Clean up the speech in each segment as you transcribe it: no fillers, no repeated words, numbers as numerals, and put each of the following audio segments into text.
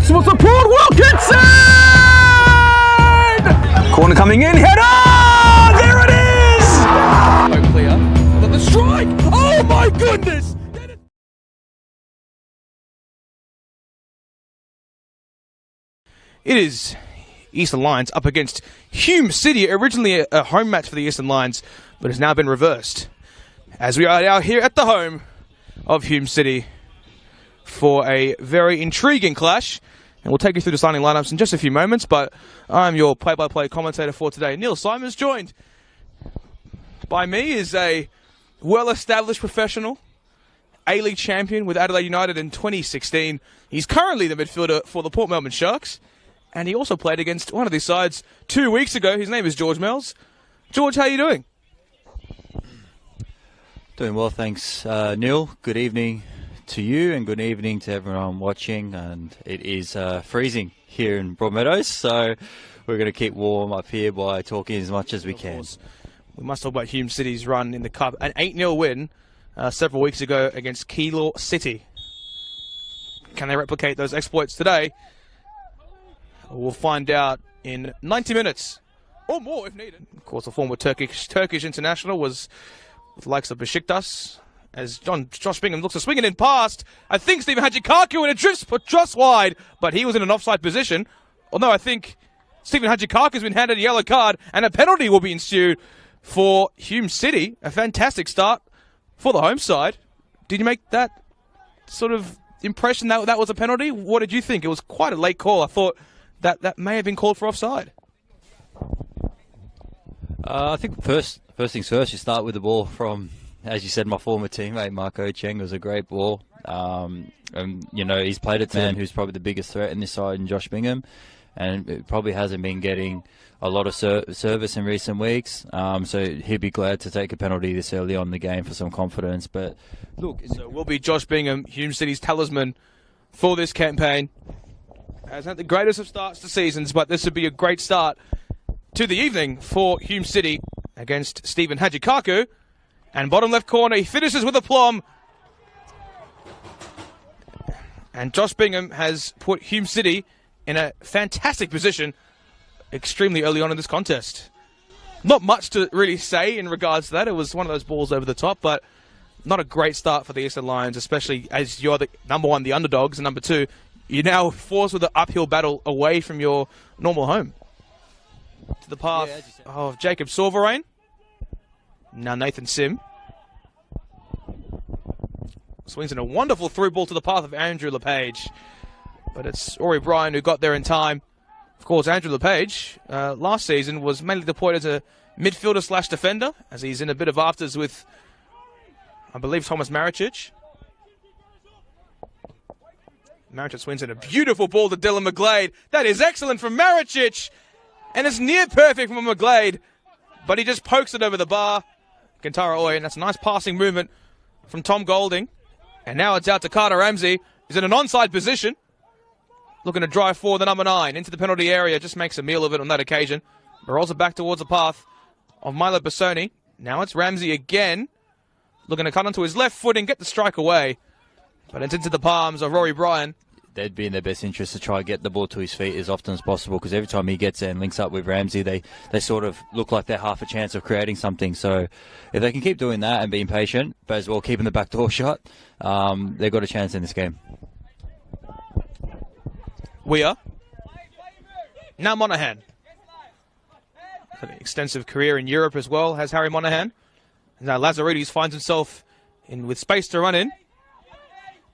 Maximum support, Wilkinson! Corner coming in, header! There it is! So clear. But the strike! Oh my goodness! It is Eastern Lions up against Hume City, originally a home match for the Eastern Lions, but has now been reversed. As we are now here at the home of Hume City for a very intriguing clash. And we'll take you through the starting lineups in just a few moments, but I'm your play-by-play commentator for today. Neil Simons, joined by me, is a well-established professional, A-League champion with Adelaide United in 2016. He's currently the midfielder for the Port Melbourne Sharks, and he also played against one of these sides 2 weeks ago. His name is George Mells. George, how are you doing? Doing well, thanks, Neil. Good evening to you and good evening to everyone watching. And it is freezing here in Broadmeadows, so we're going to keep warm up here by talking as much as we can. We must talk about Hume City's run in the Cup. An 8-0 win several weeks ago against Keilor City. Can they replicate those exploits today? We'll find out in 90 minutes or more if needed. Of course, the former Turkish international was with the likes of Besiktas. As Josh Bingham looks to swing it in past, I think Stephen Hajikaku, and it drifts just wide, but he was in an offside position. Although I think Stephen Hajikaku has been handed a yellow card, and a penalty will be ensued for Hume City. A fantastic start for the home side. Did you make that sort of impression that that was a penalty? What did you think? It was quite a late call. I thought that may have been called for offside. I think first things first, you start with the ball from, as you said, my former teammate Marco Cheng. Was a great ball. And, you know, he's played a man who's probably the biggest threat in this side in Josh Bingham, and it probably hasn't been getting a lot of service in recent weeks. So he'd be glad to take a penalty this early on in the game for some confidence. But look, so will be Josh Bingham, Hume City's talisman for this campaign. Hasn't had the greatest of starts to seasons, but this would be a great start to the evening for Hume City against Stephen Hajikaku. And bottom left corner, he finishes with aplomb. And Josh Bingham has put Hume City in a fantastic position extremely early on in this contest. Not much to really say in regards to that. It was one of those balls over the top, but not a great start for the Eastern Lions, especially as you're the number one, the underdogs, and number two, you're now forced with an uphill battle away from your normal home. To the path of Jacob Sorverain. Now Nathan Sim. Swings in a wonderful through ball to the path of Andrew LePage. But it's Rory Bryan who got there in time. Of course, Andrew LePage last season was mainly deployed as a midfielder / defender, as he's in a bit of afters with, I believe, Thomas Maricic. Maricic swings in a beautiful ball to Dylan McGlade. That is excellent from Maricic. And it's near perfect from McGlade. But he just pokes it over the bar. Kentara Oy, and that's a nice passing movement from Tom Golding. And now it's out to Carter Ramsey. He's in an onside position. Looking to drive forward the number 9 into the penalty area. Just makes a meal of it on that occasion. But rolls it back towards the path of Milo Bassoni. Now it's Ramsey again. Looking to cut onto his left foot and get the strike away. But it's into the palms of Rory Bryan. They'd be in their best interest to try and get the ball to his feet as often as possible, because every time he gets there and links up with Ramsey, they sort of look like they're half a chance of creating something. So if they can keep doing that and being patient, but as well keeping the back door shut, they've got a chance in this game. Weir. Now Monaghan. Got an extensive career in Europe as well, has Harry Monaghan. Now Lazaridis finds himself in with space to run in.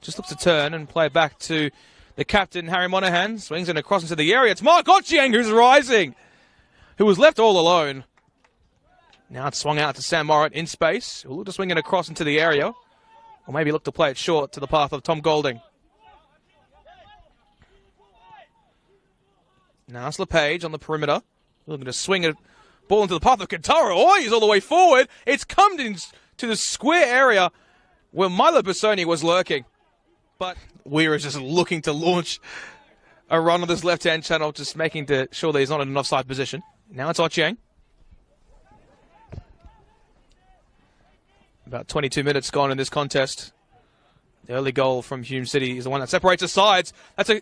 Just looks to turn and play it back to the captain, Harry Monaghan. Swings it across into the area. It's Mark Ochieng who's rising, who was left all alone. Now it's swung out to Sam Morritt in space. Who'll look to swing it across into the area. Or maybe look to play it short to the path of Tom Golding. Now it's LePage on the perimeter. Looking to swing a ball into the path of Kentara. Oh, he's all the way forward. It's come into the square area where Milo Bassoni was lurking. But Weir is just looking to launch a run on this left-hand channel, just making sure that he's not in an offside position. Now it's Ochieng. About 22 minutes gone in this contest. The early goal from Hume City is the one that separates the sides. That's a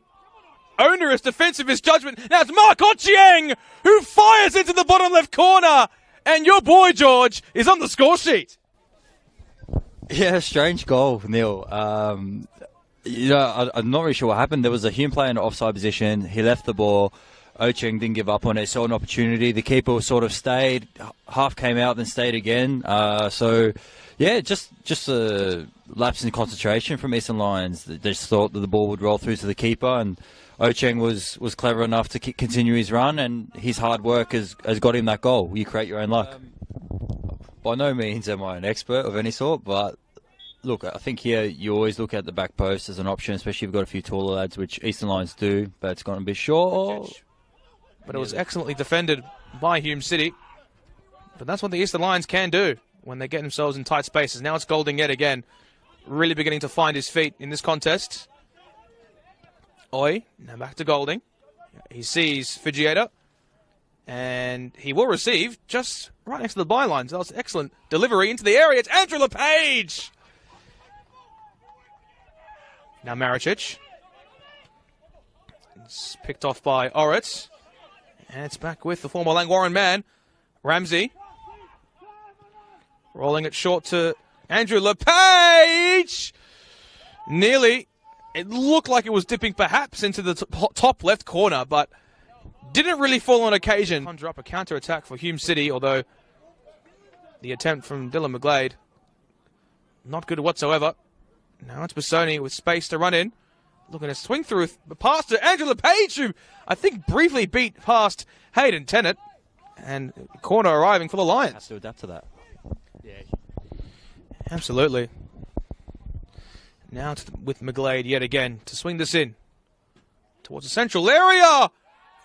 onerous defensive misjudgment. Now it's Mark Ochieng who fires into the bottom left corner. And your boy, George, is on the score sheet. Yeah, strange goal, Neil. I'm not really sure what happened. There was a Hume player in an offside position. He left the ball. Ocheng didn't give up on it. Saw an opportunity. The keeper sort of stayed. Half came out, then stayed again. Just a lapse in concentration from Eastern Lions. They just thought that the ball would roll through to the keeper, and Ocheng was clever enough to continue his run, and his hard work has got him that goal. You create your own luck. By no means am I an expert of any sort, but look, I think here you always look at the back post as an option, especially if you've got a few taller lads, which Eastern Lions do, but it's gone a bit short. But it was excellently defended by Hume City. But that's what the Eastern Lions can do when they get themselves in tight spaces. Now it's Golding yet again, really beginning to find his feet in this contest. Oi, now back to Golding. He sees Fijiator, and he will receive just right next to the bylines. That was excellent delivery into the area. It's Andrew LePage. Now Maricic. It's picked off by Oritz. And it's back with the former Langwarrin man, Ramsey. Rolling it short to Andrew LePage. Nearly. It looked like it was dipping perhaps into the top left corner, but didn't really fall on occasion. Conjure up a counter-attack for Hume City, although the attempt from Dylan McGlade, not good whatsoever. Now it's Bassoni with space to run in. Looking to swing through the pass to Andrew LePage, who I think briefly beat past Hayden Tennant. And corner arriving for the Lions. Has to adapt to that. Yeah. Absolutely. Now with McGlade yet again to swing this in towards the central area.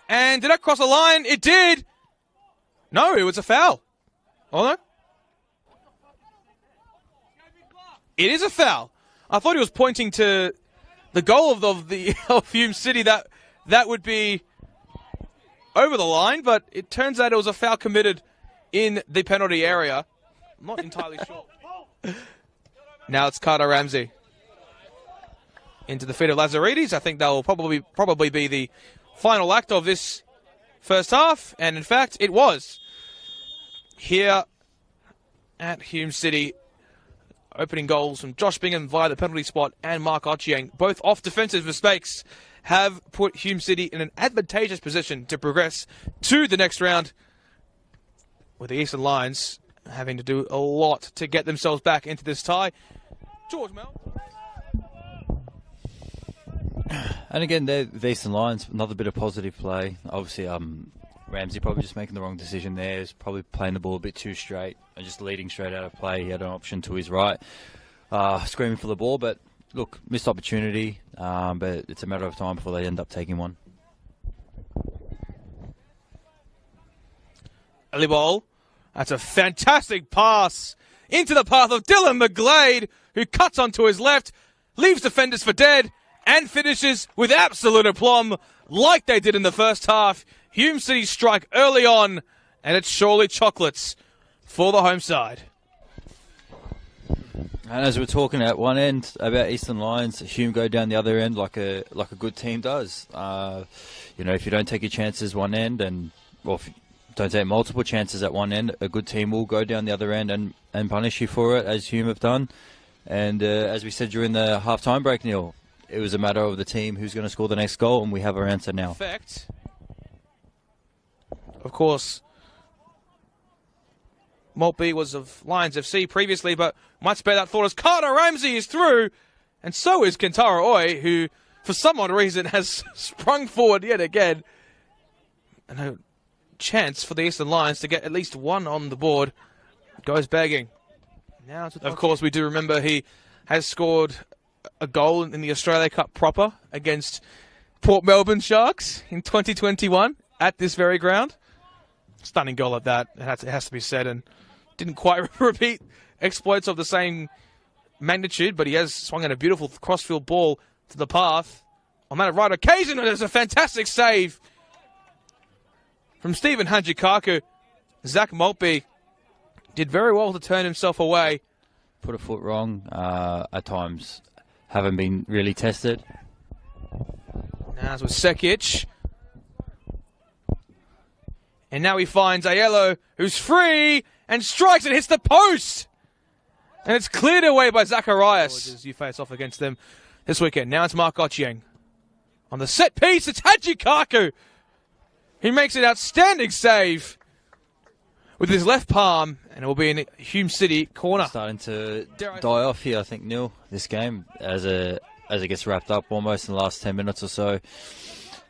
And did that cross the line? It did. No, it was a foul. Oh, no? It is a foul. I thought he was pointing to the goal of Hume City that would be over the line, but it turns out it was a foul committed in the penalty area. I'm not entirely sure. Now it's Carter Ramsey into the feet of Lazaridis. I think that will probably be the final act of this first half, and in fact it was. Here at Hume City, opening goals from Josh Bingham via the penalty spot and Mark Ochieng, both off defensive mistakes, have put Hume City in an advantageous position to progress to the next round, with the Eastern Lions having to do a lot to get themselves back into this tie. George Mel. And again, the Eastern Lions, another bit of positive play. Obviously, Ramsey probably just making the wrong decision there. He's probably playing the ball a bit too straight and just leading straight out of play. He had an option to his right, screaming for the ball. But look, missed opportunity, but it's a matter of time before they end up taking one. Early ball. That's a fantastic pass into the path of Dylan McGlade, who cuts onto his left, leaves defenders for dead, and finishes with absolute aplomb like they did in the first half. Hume City strike early on, and it's surely chocolates for the home side. And as we're talking at one end about Eastern Lions, Hume go down the other end like a good team does. If you don't take your chances one end, if you don't take multiple chances at one end, a good team will go down the other end and punish you for it, as Hume have done. And as we said during the half-time break, Neil, it was a matter of the team who's going to score the next goal, and we have our answer now. Effect. Of course, Maltby was of Lions FC previously, but might spare that thought as Carter Ramsey is through, and so is Kentara Oi, who, for some odd reason, has sprung forward yet again. And a chance for the Eastern Lions to get at least one on the board goes begging. Now, of course, we do remember he has scored a goal in the Australia Cup proper against Port Melbourne Sharks in 2021 at this very ground. Stunning goal at that, it has to be said, and didn't quite repeat exploits of the same magnitude, but he has swung at a beautiful crossfield ball to the path on that right occasion, and there's a fantastic save from Stephen Hajikaku. Zach Maltby did very well to turn himself away. Put a foot wrong at times. Haven't been really tested. As with Sekic. And now he finds Aiello, who's free, and strikes and hits the post! And it's cleared away by Zacharias as you face off against them this weekend. Now it's Mark Ochieng. On the set piece, it's Haji Kaku. He makes an outstanding save with his left palm, and it will be in Hume City corner. Starting to die off here, I think, Neil, this game, as it gets wrapped up almost in the last 10 minutes or so.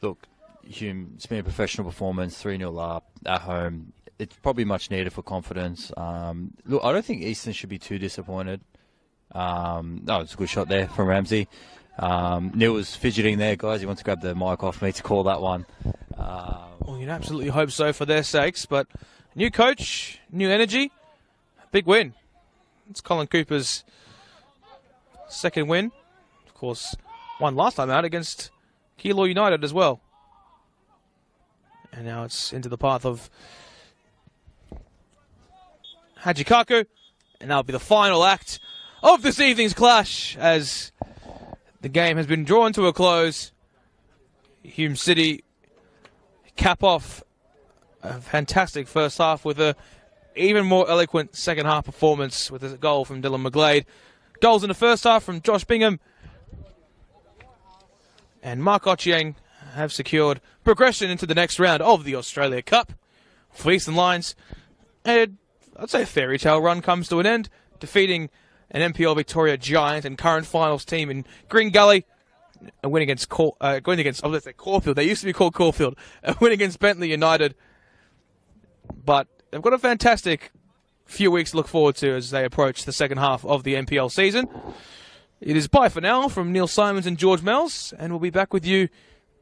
Look, Hume, it's been a professional performance, 3-0 up at home. It's probably much needed for confidence. Look, I don't think Easton should be too disappointed. It's a good shot there from Ramsey. Neil was fidgeting there, guys. He wants to grab the mic off me to call that one. Well, you'd absolutely hope so for their sakes, but new coach, new energy, big win. It's Colin Cooper's second win. Of course, won last time out against Keilor United as well. And now it's into the path of Haji Kaku, and that'll be the final act of this evening's clash as the game has been drawn to a close. Hume City cap off a fantastic first half with a even more eloquent second half performance with a goal from Dylan McGlade. Goals in the first half from Josh Bingham and Mark Ochieng have secured progression into the next round of the Australia Cup for Eastern Lions. And I'd say a fairy tale run comes to an end, defeating an NPL Victoria giant and current finals team in Green Gully. A win against Caulfield. They used to be called Caulfield. A win against Bentley United. But they've got a fantastic few weeks to look forward to as they approach the second half of the NPL season. It is bye for now from Neil Simons and George Mells, and we'll be back with you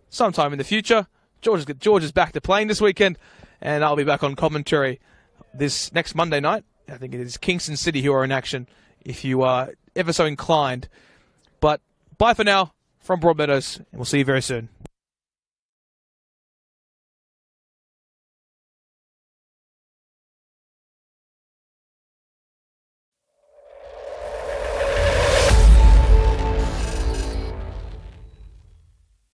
sometime in the future. George is back to playing this weekend, and I'll be back on commentary this next Monday night. I think it is Kingston City who are in action, if you are ever so inclined. But bye for now from Broadmeadows, and we'll see you very soon.